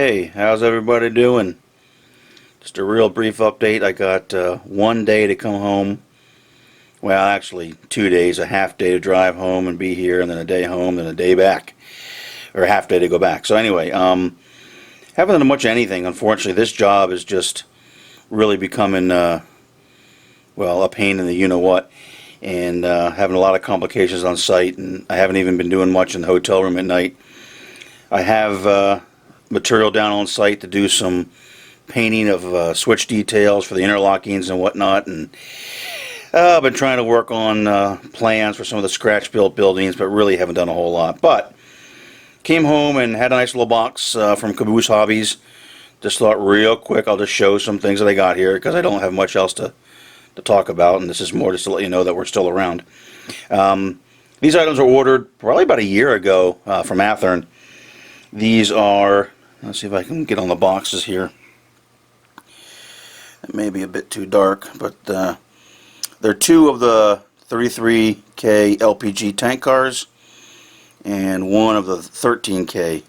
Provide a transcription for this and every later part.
Hey, how's everybody doing? Just a real brief update. I got 1 day to come home. Well, actually 2 days, a half day to drive home and be here, and then a day home, then a day back. Or a half day to go back. So anyway, haven't done much of anything. Unfortunately, this job is just really becoming, well, a pain in the you-know-what. And having a lot of complications on site, and I haven't even been doing much in the hotel room at night. I have material down on site to do some painting of switch details for the interlockings and whatnot, and I've been trying to work on plans for some of the scratch built buildings, but really haven't done a whole lot. But came home and had a nice little box from Caboose Hobbies. Just thought real quick I'll just show some things that I got here, because I don't have much else to talk about, and this is more just to let you know that we're still around. These items were ordered probably about a year ago from Athearn. These are, let's see if I can get on the boxes here. It may be a bit too dark, but they're two of the 33K LPG tank cars and one of the 13K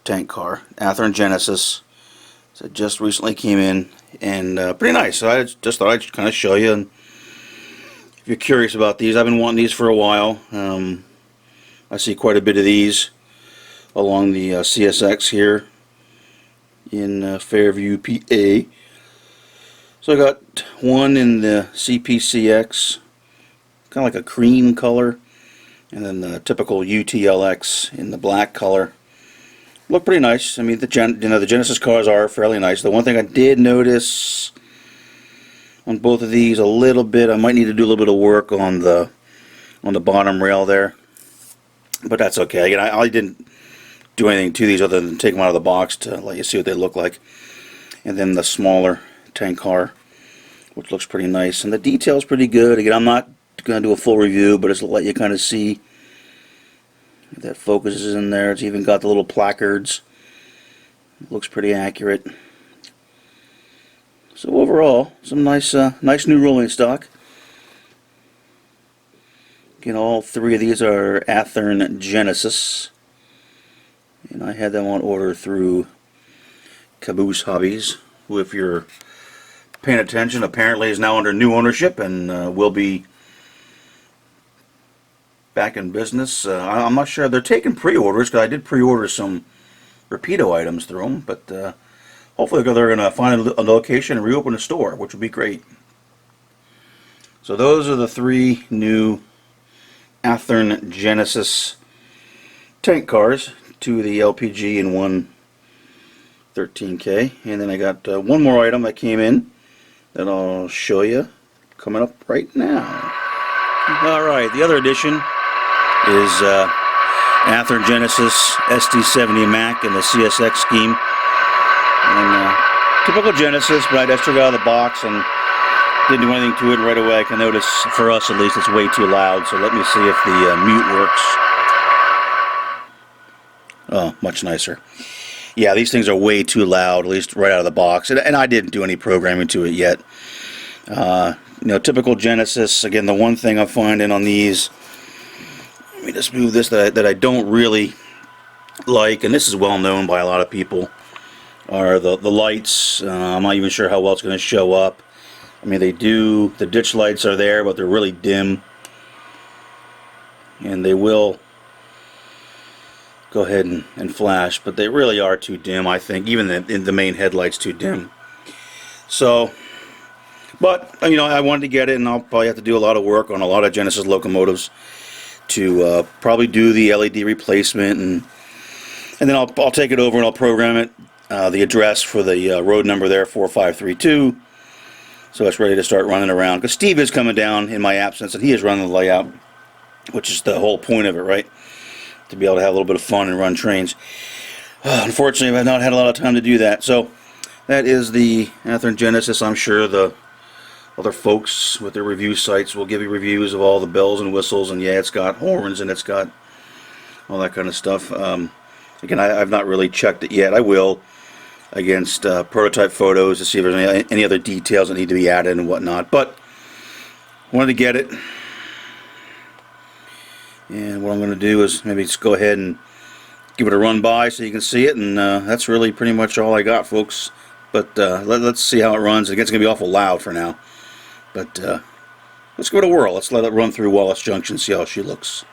tank car, Athearn Genesis. So it just recently came in, and pretty nice. So I just thought I'd kind of show you, and if you're curious about these, I've been wanting these for a while. I see quite a bit of these along the CSX here in Fairview, PA. So I got one in the CPCX, kind of like a cream color, and then the typical UTLX in the black color. Look pretty nice. I mean, the Genesis cars are fairly nice. The one thing I did notice on both of these a little bit, I might need to do a little bit of work on the bottom rail there, but that's okay. Again, I didn't do anything to these other than take them out of the box to let you see what they look like. And then the smaller tank car, which looks pretty nice, and the detail's pretty good. Again, I'm not going to do a full review, but just to let you kind of see that focus is in there. It's even got the little placards. It looks pretty accurate. So overall, some nice new rolling stock. Again, all three of these are Athearn Genesis, and I had them on order through Caboose Hobbies, who, if you're paying attention, apparently is now under new ownership and will be back in business. I'm not sure. They're taking pre-orders, because I did pre-order some Rapido items through them, but hopefully they're going to find a location and reopen a store, which would be great. So those are the three new Athearn Genesis tank cars, two of the LPG and one 13K. And then I got one more item that came in that I'll show you coming up right now. Alright, the other edition is Athearn Genesis SD70 Mac in the CSX scheme. And typical Genesis, but I just took it out of the box and didn't do anything to it right away. I can notice, for us at least, it's way too loud, so let me see if the mute works. Oh, much nicer. Yeah, these things are way too loud, at least right out of the box, and I didn't do any programming to it yet. Typical Genesis. Again, the one thing I'm finding on these, let me just move this, that I don't really like, and this is well known by a lot of people, are the lights. I'm not even sure how well it's going to show up. I mean, the ditch lights are there, but they're really dim, and they will go ahead and flash, but they really are too dim, I think. Even the main headlight's too dim. So, but I wanted to get it, and I'll probably have to do a lot of work on a lot of Genesis locomotives to probably do the LED replacement, and then I'll take it over and I'll program it, the address for the road number there, 4532, so it's ready to start running around. Because Steve is coming down in my absence, and he is running the layout, which is the whole point of it, right? To be able to have a little bit of fun and run trains. Unfortunately, I've not had a lot of time to do that. So that is the Athearn Genesis. I'm sure the other folks with their review sites will give you reviews of all the bells and whistles, and yeah, it's got horns and it's got all that kind of stuff. Again, I've not really checked it yet. I will against prototype photos to see if there's any other details that need to be added and whatnot. But I wanted to get it. And what I'm going to do is maybe just go ahead and give it a run by so you can see it, and that's really pretty much all I got, folks. But let's see how it runs. It's going to be awful loud for now, but let's give it a whirl. Let's let it run through Wallace Junction, see how she looks.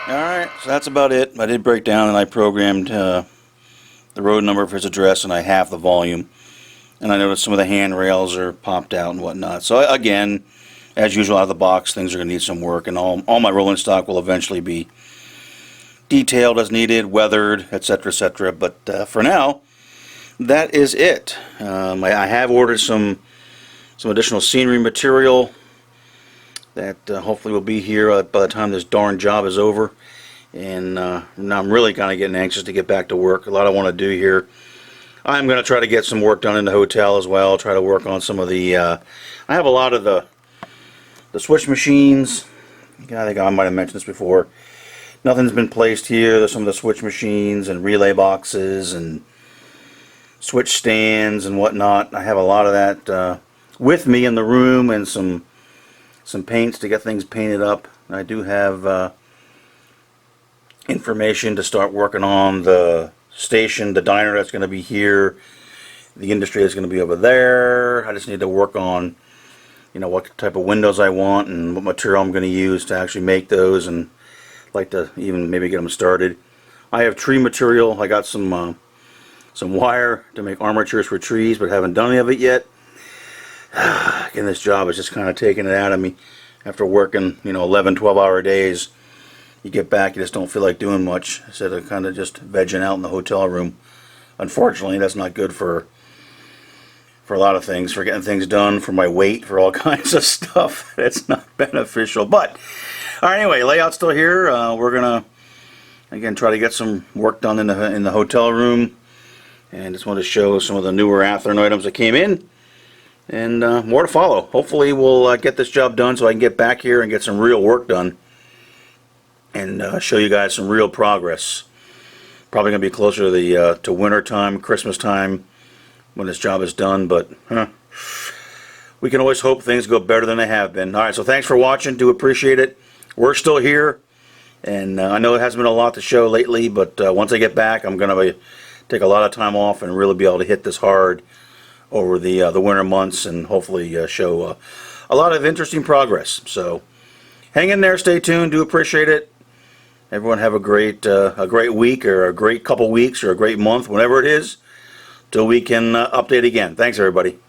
Alright, so that's about it. I did break down and I programmed the road number for his address, and I halved the volume. And I noticed some of the handrails are popped out and whatnot. So again, as usual out of the box, things are going to need some work, and all my rolling stock will eventually be detailed as needed, weathered, etc., etc. But for now, that is it. I have ordered some additional scenery material that hopefully will be here by the time this darn job is over. And now I'm really kind of getting anxious to get back to work. A lot I want to do here. I'm going to try to get some work done in the hotel as well. Try to work on some of the... I have a lot of the switch machines. I think I might have mentioned this before. Nothing's been placed here. There's some of the switch machines and relay boxes and switch stands and whatnot. I have a lot of that with me in the room, and some paints to get things painted up. I do have information to start working on the station, the diner that's going to be here, the industry that's going to be over there. I just need to work on, what type of windows I want and what material I'm going to use to actually make those, and like to even maybe get them started. I have tree material. I got some wire to make armatures for trees, but haven't done any of it yet. Again, this job is just kind of taking it out of me. After working, 11, 12-hour days, you get back, you just don't feel like doing much, instead of kind of just vegging out in the hotel room. Unfortunately, that's not good for a lot of things, for getting things done, for my weight, for all kinds of stuff. It's not beneficial. But, all right, anyway, layout's still here. We're going to, again, try to get some work done in the hotel room. And just want to show some of the newer Athearn items that came in. And more to follow. Hopefully we'll get this job done so I can get back here and get some real work done. And show you guys some real progress. Probably going to be closer to to winter time, Christmas time, when this job is done. But we can always hope things go better than they have been. Alright, so thanks for watching. Do appreciate it. We're still here. And I know it hasn't been a lot to show lately, but once I get back, I'm going to take a lot of time off and really be able to hit this hard over the winter months, and hopefully show a lot of interesting progress. So hang in there, stay tuned, do appreciate it. Everyone have a great week, or a great couple weeks, or a great month, whatever it is, till we can update again. Thanks, everybody.